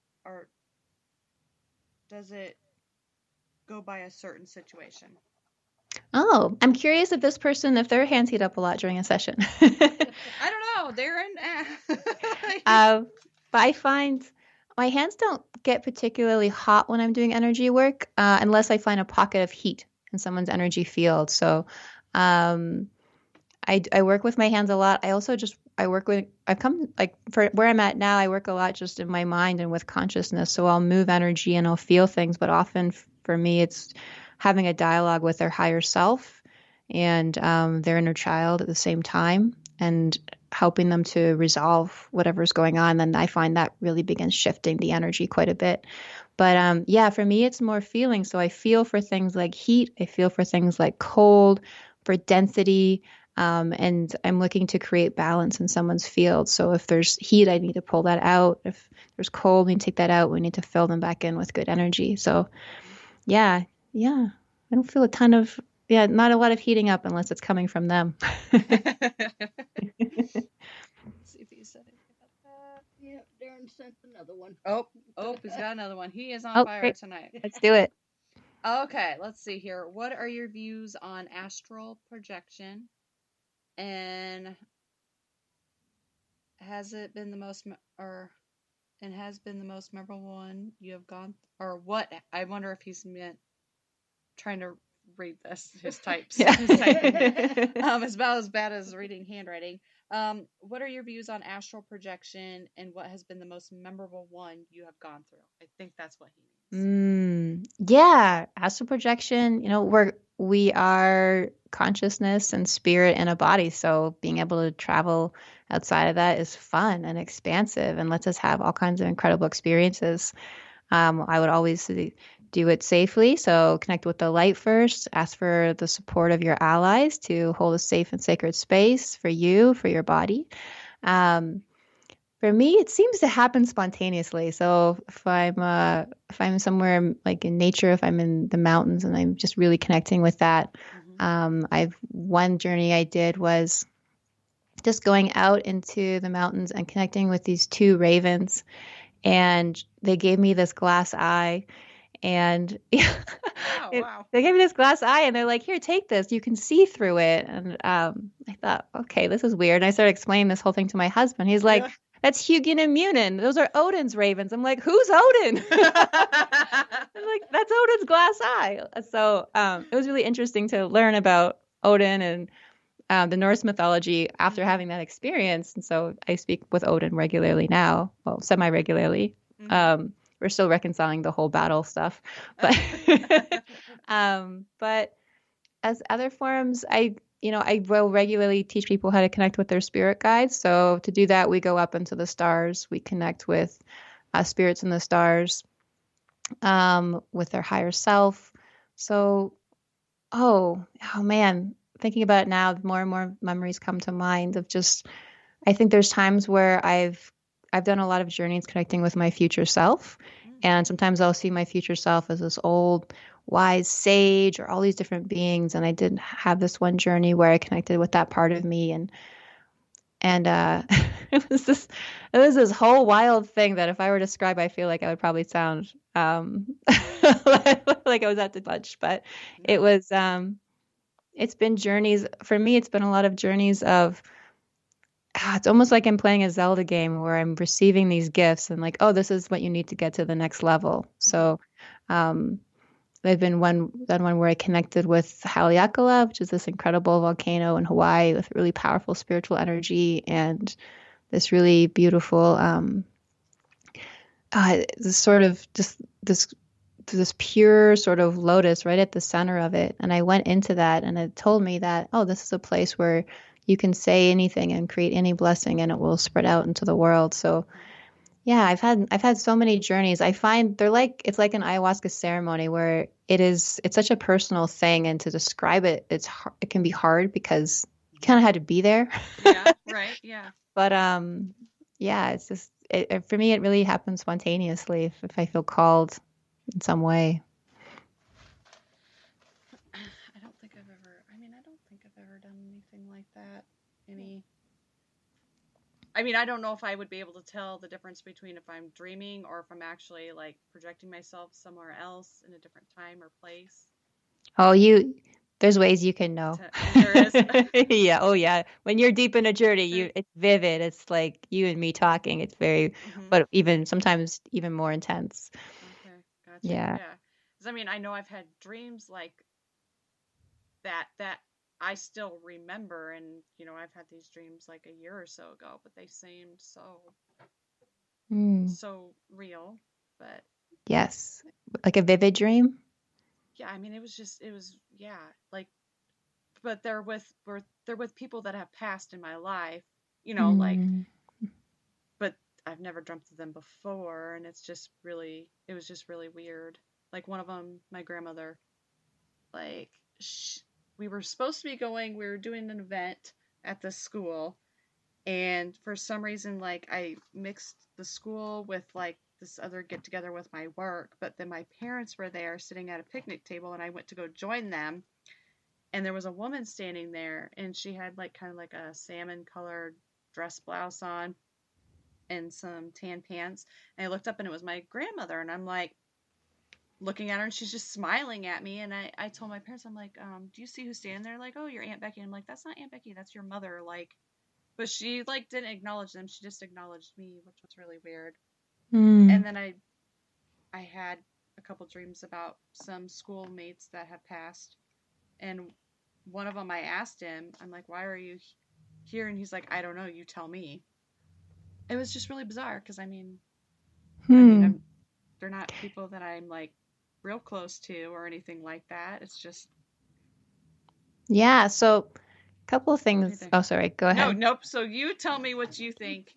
a certain situation? Oh, I'm curious if this person, if their hands heat up a lot during a session. I don't know. They're in. But I find my hands don't get particularly hot when I'm doing energy work, unless I find a pocket of heat in someone's energy field. So, um, I work with my hands a lot. I also just I work with I've come like for where I'm at now, I work a lot just in my mind and with consciousness. So I'll move energy and I'll feel things, but often for me it's having a dialogue with their higher self and their inner child at the same time and helping them to resolve whatever's going on. Then I find that really begins shifting the energy quite a bit. But yeah, for me it's more feeling. So I feel for things like heat, I feel for things like cold, for density. And I'm looking to create balance in someone's field. So if there's heat, I need to pull that out. If there's cold, we need to take that out. We need to fill them back in with good energy. So yeah, yeah. I don't feel a ton of, yeah, not a lot of heating up unless it's coming from them. Let's see if he said anything about that. Yeah, Darren sent another one. Oh, he's got another one. He is on Oh, fire great. tonight. Let's do it. Okay, let's see here. What are your views on astral projection? And has it been the most has been the most memorable one you have gone or what? I wonder if he's meant trying to read this. His types. Yeah. His typing. It's about as bad as reading handwriting. What are your views on astral projection and what has been the most memorable one you have gone through? I think that's what he means. Yeah, astral projection, we are consciousness and spirit in a body, so being able to travel outside of that is fun and expansive and lets us have all kinds of incredible experiences. I would always do it safely, so connect with the light first, ask for the support of your allies to hold a safe and sacred space for you, for your body. For me, it seems to happen spontaneously. So if I'm somewhere like in nature, if I'm in the mountains and I'm just really connecting with that, I've one journey I did was just going out into the mountains and connecting with these two ravens, and they gave me this glass eye, and Wow. they gave me this glass eye, and they're like, "Here, take this. You can see through it." And I thought, okay, this is weird. And I started explaining this whole thing to my husband. He's like, that's Hugin and Munin. Those are Odin's ravens. I'm like, who's Odin? I'm like, that's Odin's glass eye. So it was really interesting to learn about Odin and the Norse mythology after having that experience. And so I speak with Odin regularly now, well, semi-regularly. We're still reconciling the whole battle stuff. But but as other forms, I will regularly teach people how to connect with their spirit guides. So to do that, we go up into the stars. We connect with spirits in the stars, with their higher self. So, oh man, thinking about it now, more and more memories come to mind of just, I think there's times where I've done a lot of journeys connecting with my future self. And sometimes I'll see my future self as this old, wise sage or all these different beings. And I did have this one journey where I connected with that part of me. And it was this whole wild thing that if I were to describe, I feel like I would probably sound like I was at the touch. But it was, it's been journeys. For me, it's been a lot of journeys of, it's almost like I'm playing a Zelda game where I'm receiving these gifts and like, oh, this is what you need to get to the next level. So there've been one where I connected with Haleakala, which is this incredible volcano in Hawaii with really powerful spiritual energy and this really beautiful, this sort of just this pure sort of lotus right at the center of it. And I went into that and it told me that, oh, this is a place where you can say anything and create any blessing and it will spread out into the world. So yeah, I've had so many journeys. I find it's like an ayahuasca ceremony where it's such a personal thing, and to describe it, it can be hard because you kind of had to be there. Yeah, right. Yeah. But yeah, it's just for me, it really happens spontaneously if I feel called in some way. I don't think I've ever done anything like that. I don't know if I would be able to tell the difference between if I'm dreaming or if I'm actually like projecting myself somewhere else in a different time or place. Oh, There's ways you can know. There is. Yeah. Oh, yeah. When you're deep in a journey, it's vivid. It's like you and me talking. It's very, but even sometimes even more intense. Okay, gotcha. Yeah. Yeah. 'Cause I mean, I know I've had dreams like that I still remember, and I've had these dreams like a year or so ago, but they seemed so real. But Yes. Like a vivid dream. yeah, I mean, yeah, like, but they're with people that have passed in my life, like, but I've never dreamt of them before, and it was just really weird. Like one of them, my grandmother, like, we were supposed to be going, we were doing an event at the school, and for some reason, like, I mixed the school with like this other get together with my work, but then my parents were there sitting at a picnic table, and I went to go join them, and there was a woman standing there, and she had like kind of like a salmon colored dress blouse on and some tan pants, and I looked up and it was my grandmother, and I'm like looking at her, and she's just smiling at me, and I told my parents, I'm like, do you see who's standing there? Like, oh, you're Aunt Becky. I'm like, that's not Aunt Becky, that's your mother. Like, but she like didn't acknowledge them, she just acknowledged me, which was really weird. And then I had a couple dreams about some schoolmates that have passed, and one of them, I asked him, I'm like, why are you here? And he's like, I don't know, you tell me. It was just really bizarre, because I mean they're not people that I'm like real close to or anything like that. It's just So a couple of things. Oh, sorry, go ahead. Nope, so you tell me what you think.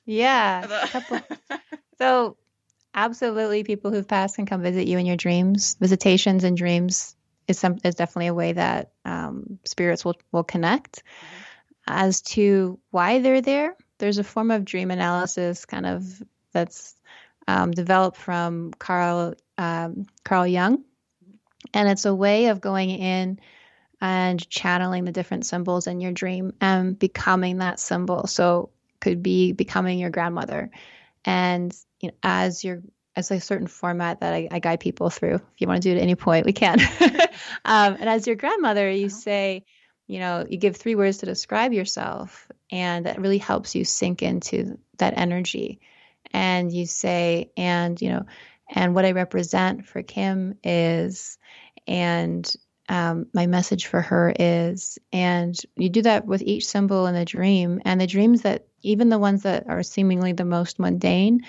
A couple. So absolutely, people who've passed can come visit you in your dreams. Visitations and dreams is definitely a way that spirits will connect. As to why they're there, there's a form of dream analysis kind of that's developed from Carl Jung, and it's a way of going in and channeling the different symbols in your dream and becoming that symbol. So could be becoming your grandmother, and as a certain format that I guide people through. If you want to do it at any point, we can. And as your grandmother, you say, you give 3 words to describe yourself, and that really helps you sink into that energy. And you say, and what I represent for Kim is, and my message for her is, and you do that with each symbol in the dream. And the dreams, that even the ones that are seemingly the most mundane,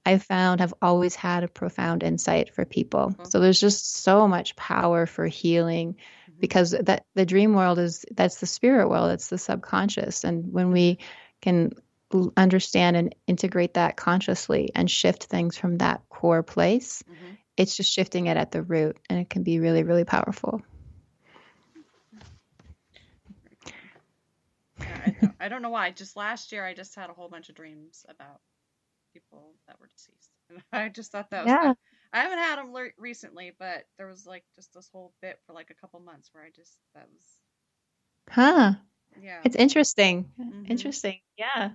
I've found have always had a profound insight for people. So there's just so much power for healing, because that the dream world that's the spirit world, it's the subconscious. And when we can understand and integrate that consciously and shift things from that core place, it's just shifting it at the root, and it can be really, really powerful. Yeah, I don't know why. Just last year, I just had a whole bunch of dreams about people that were deceased, and I just thought that was. Yeah. I haven't had them recently, but there was like just this whole bit for like a couple months where that was. Huh. Yeah. It's interesting. Interesting. Yeah.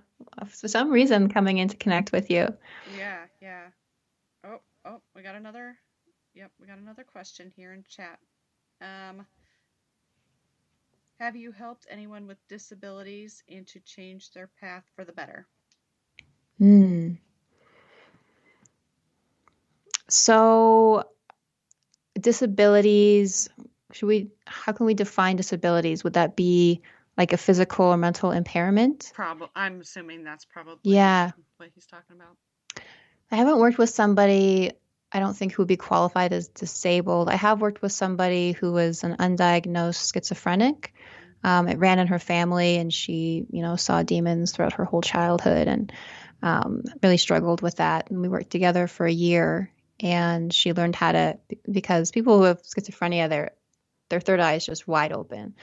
For some reason, coming in to connect with you. Yeah. Yeah. Oh, we got another. Yep, we got another question here in chat. Have you helped anyone with disabilities and to change their path for the better? So disabilities, how can we define disabilities? Would that be like a physical or mental impairment? Probably. I'm assuming that's probably what he's talking about. I haven't worked with somebody, I don't think, who would be qualified as disabled. I have worked with somebody who was an undiagnosed schizophrenic. It ran in her family, and she, saw demons throughout her whole childhood, and really struggled with that. And we worked together for a year, and she learned how to, because people who have schizophrenia, their third eye is just wide open, and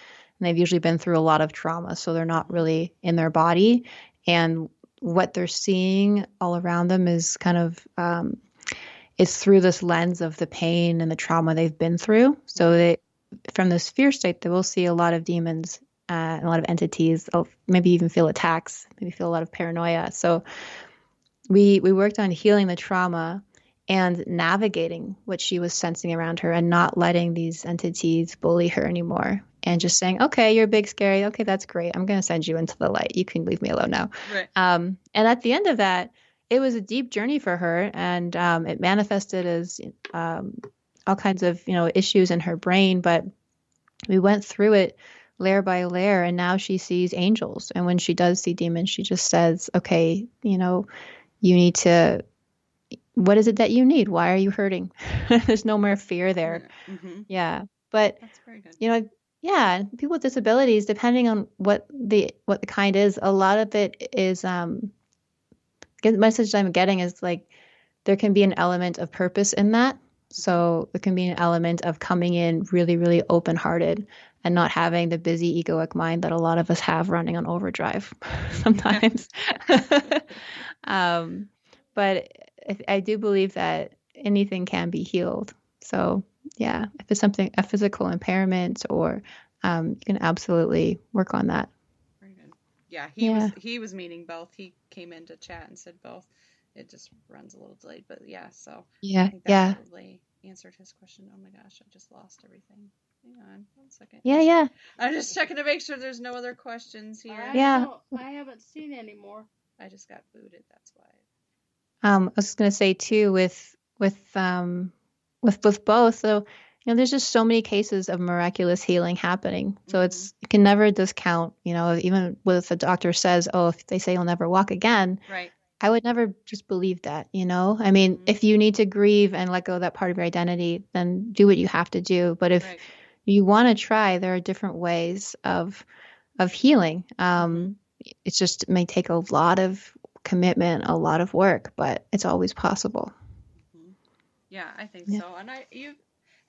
they've usually been through a lot of trauma, so they're not really in their body, and what they're seeing all around them is kind of is through this lens of the pain and the trauma they've been through. So from this fear state, they will see a lot of demons, a lot of entities, maybe even feel attacks, maybe feel a lot of paranoia. So we worked on healing the trauma, and navigating what she was sensing around her and not letting these entities bully her anymore. And just saying, okay, you're big, scary. Okay, that's great. I'm going to send you into the light. You can leave me alone now. Right. And at the end of that, it was a deep journey for her, and it manifested as all kinds of issues in her brain. But we went through it layer by layer, and now she sees angels. And when she does see demons, she just says, okay, you need to. What is it that you need? Why are you hurting? There's no more fear there. Mm-hmm. Yeah, but That's very good. yeah, people with disabilities, depending on what the kind is, a lot of it is the message I'm getting is like there can be an element of purpose in that. So there can be an element of coming in really, really open-hearted and not having the busy egoic mind that a lot of us have running on overdrive sometimes. But I do believe that anything can be healed. So yeah, if it's something, a physical impairment, or you can absolutely work on that. Very good. Yeah, he was meaning both. He came into chat and said both. It just runs a little delayed, but yeah. So Yeah, I think that probably answered his question. Oh my gosh, I just lost everything. Hang on 1 second. Yeah. I'm just checking to make sure there's no other questions here. I haven't seen any more. I just got booted. That's why. I was going to say too, with both. So there's just so many cases of miraculous healing happening. So you can never discount. Even if a doctor says, "Oh, if they say you'll never walk again," right? I would never just believe that. I mean, if you need to grieve and let go of that part of your identity, then do what you have to do. But if you want to try, there are different ways of healing. It's just, it may take a lot of commitment, a lot of work, but it's always possible. Yeah, I think so. And I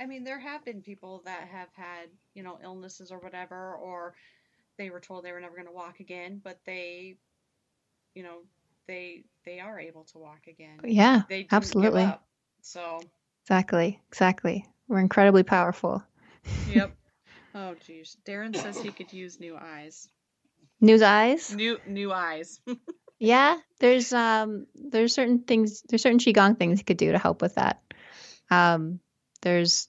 mean, there have been people that have had, illnesses or whatever, or they were told they were never going to walk again, but they are able to walk again. Yeah, they didn't absolutely. Give up, so exactly. We're incredibly powerful. Yep. Oh geez, Darren says he could use new eyes. New eyes. New eyes. Yeah, there's certain things, there's certain Qigong things you could do to help with that. There's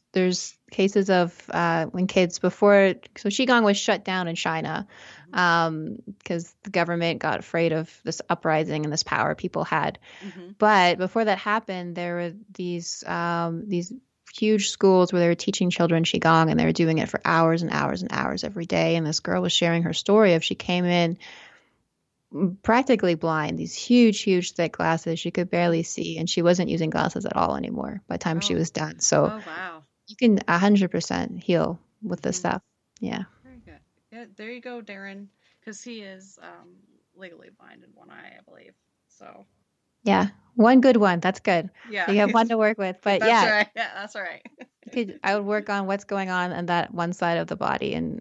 cases of when kids so Qigong was shut down in China because the government got afraid of this uprising and this power people had. But before that happened, there were these huge schools where they were teaching children Qigong, and they were doing it for hours and hours and hours every day. And this girl was sharing her story of she came in practically blind, these huge thick glasses she could barely see, and she wasn't using glasses at all anymore by the time she was done. So wow, you can 100% heal with this stuff. Yeah, very good. Yeah, there you go, Darren, because he is legally blind in one eye, I believe. So yeah, one good one, that's good. Yeah, so you have one to work with. But that's right. Yeah, that's all right. I would work on what's going on that one side of the body, and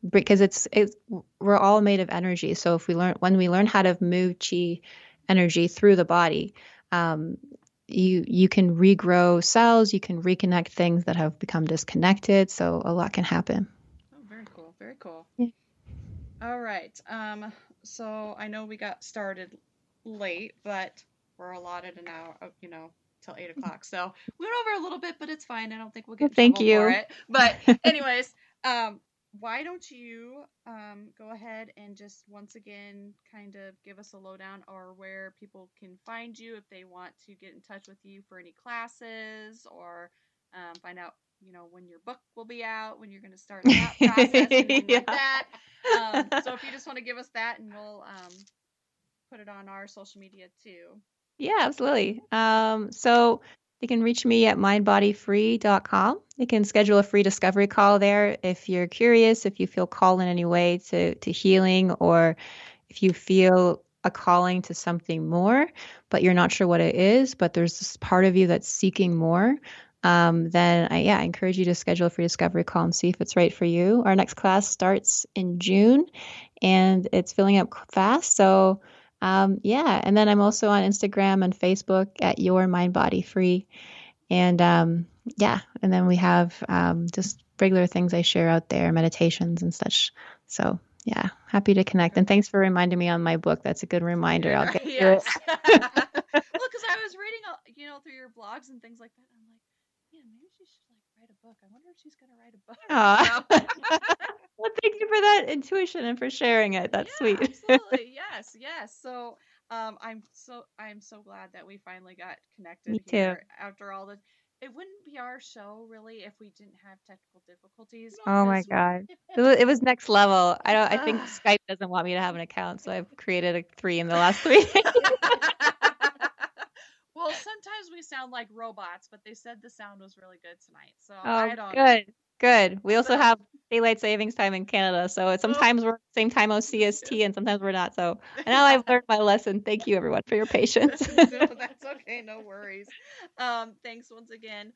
because we're all made of energy. So when we learn how to move qi energy through the body, you can regrow cells, you can reconnect things that have become disconnected. So a lot can happen. Oh, very cool. Very cool. Yeah. All right. So I know we got started late, but we're allotted an hour, till 8 o'clock. So we went over a little bit, but it's fine. I don't think we'll get in trouble for it. But anyways, why don't you go ahead and just once again kind of give us a lowdown or where people can find you if they want to get in touch with you for any classes or find out, when your book will be out, when you're going to start that process, anything like that. So if you just want to give us that, and we'll put it on our social media too. Yeah, absolutely. So you can reach me at mindbodyfree.com. You can schedule a free discovery call there if you're curious, if you feel called in any way to healing, or if you feel a calling to something more, but you're not sure what it is, but there's this part of you that's seeking more. Then I encourage you to schedule a free discovery call and see if it's right for you. Our next class starts in June, and it's filling up fast. So and then I'm also on Instagram and Facebook at Your Mind Body Free. And and then we have just regular things I share out there, meditations and such. So yeah, happy to connect. And thanks for reminding me on my book. That's a good reminder. I'll get to it. Well, because I was reading, through your blogs and things like that. I'm like, yeah, maybe she should like write a book. I wonder if she's gonna write a book. Well, thank you for that intuition and for sharing it. That's sweet. Absolutely. Yes. So, I'm so glad that we finally got connected Me too. here after all this. It wouldn't be our show really if we didn't have technical difficulties. Oh my God. It was next level. I think Skype doesn't want me to have an account, so I've created a 3 in the last 3 days. Well, sometimes we sound like robots, but they said the sound was really good tonight. So Oh, I don't know. good. We also have daylight savings time in Canada, so sometimes we're same time as CST and sometimes we're not. So now I've learned my lesson. Thank you, everyone, for your patience. No, that's okay. No worries. Thanks once again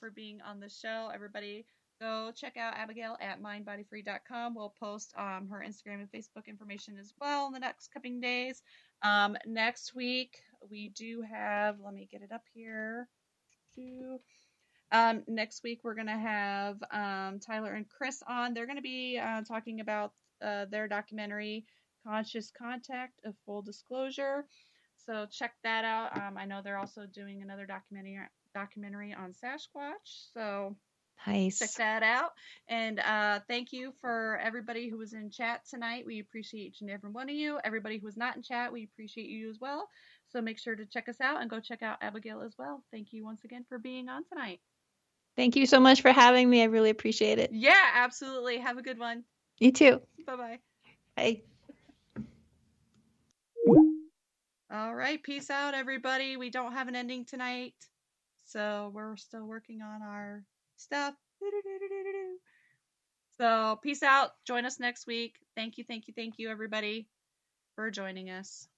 for being on the show, everybody. Go check out Abigail at mindbodyfree.com. We'll post her Instagram and Facebook information as well in the next coming days. Next week, we do have, let me get it up here. Next week, we're going to have Tyler and Chris on. They're going to be talking about their documentary, Conscious Contact, A Full Disclosure. So check that out. I know they're also doing another documentary on Sasquatch. So Nice. check that out. And thank you for everybody who was in chat tonight. We appreciate each and every one of you. Everybody who was not in chat, we appreciate you as well. So make sure to check us out and go check out Abigail as well. Thank you once again for being on tonight. Thank you so much for having me. I really appreciate it. Yeah, absolutely. Have a good one. You too. Bye-bye. Bye. All right. Peace out, everybody. We don't have an ending tonight, so we're still working on our stuff. So peace out. Join us next week. Thank you, everybody, for joining us.